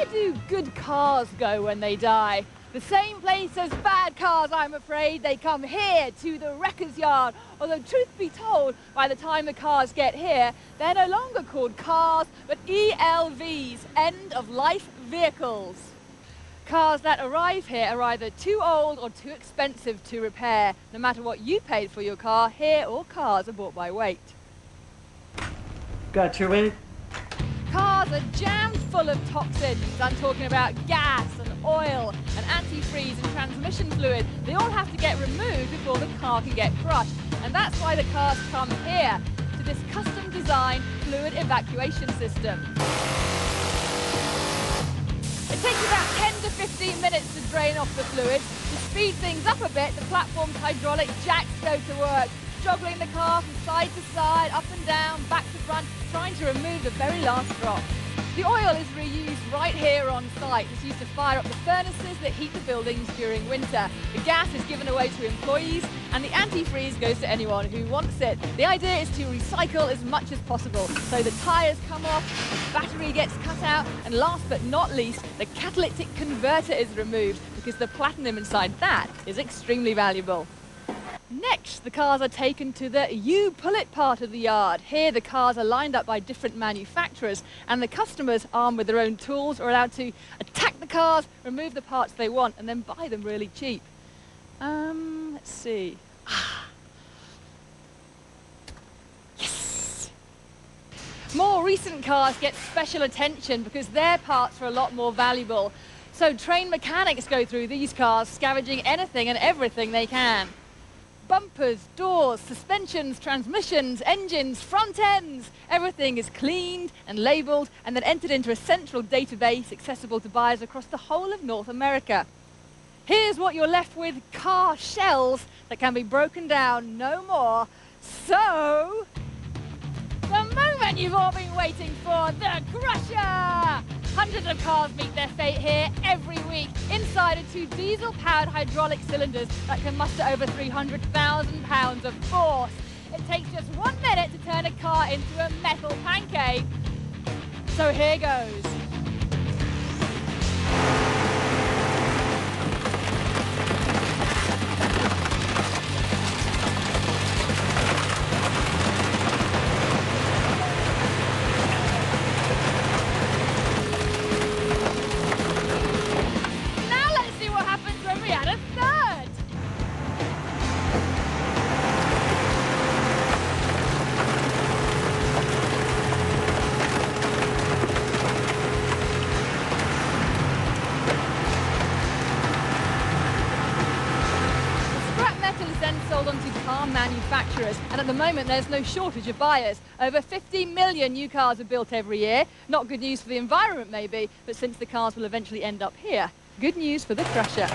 Where do good cars go when they die? The same place as bad cars, I'm afraid. They come here to the wrecker's yard. Although, truth be told, by the time the cars get here, they're no longer called cars, but ELVs, end-of-life vehicles. Cars that arrive here are either too old or too expensive to repair. No matter what you paid for your car, here all cars are bought by weight. Got your weight? Cars are jammed full of toxins. I'm talking about gas and oil and antifreeze and transmission fluid. They all have to get removed before the car can get crushed. And that's why the cars come here, to this custom-designed fluid evacuation system. It takes about 10 to 15 minutes to drain off the fluid. To speed things up a bit, the platform's hydraulic jacks go to work, joggling the car from side to side, up and down, back to front, trying to remove the very last drop. The oil is reused right here on site. It's used to fire up the furnaces that heat the buildings during winter. The gas is given away to employees, and the antifreeze goes to anyone who wants it. The idea is to recycle as much as possible. So the tyres come off, the battery gets cut out, and last but not least, the catalytic converter is removed because the platinum inside that is extremely valuable. Next, the cars are taken to the you-pull-it part of the yard. Here, the cars are lined up by different manufacturers, and the customers, armed with their own tools, are allowed to attack the cars, remove the parts they want, and then buy them really cheap. Let's see. Yes! More recent cars get special attention because their parts are a lot more valuable. So trained mechanics go through these cars, scavenging anything and everything they can. Bumpers, doors, suspensions, transmissions, engines, front ends. Everything is cleaned and labelled and then entered into a central database accessible to buyers across the whole of North America. Here's what you're left with: car shells that can be broken down no more. So, the moment you've all been waiting for, the Crusher! Hundreds of cars meet their fate here every week, inside of two diesel-powered hydraulic cylinders that can muster over 300,000 pounds of force. It takes just 1 minute to turn a car into a metal pancake. So here goes. Sold onto car manufacturers, and at the moment there's no shortage of buyers. Over 50 million new cars are built every year. Not good news for the environment maybe, but since the cars will eventually end up here, good news for the Crusher.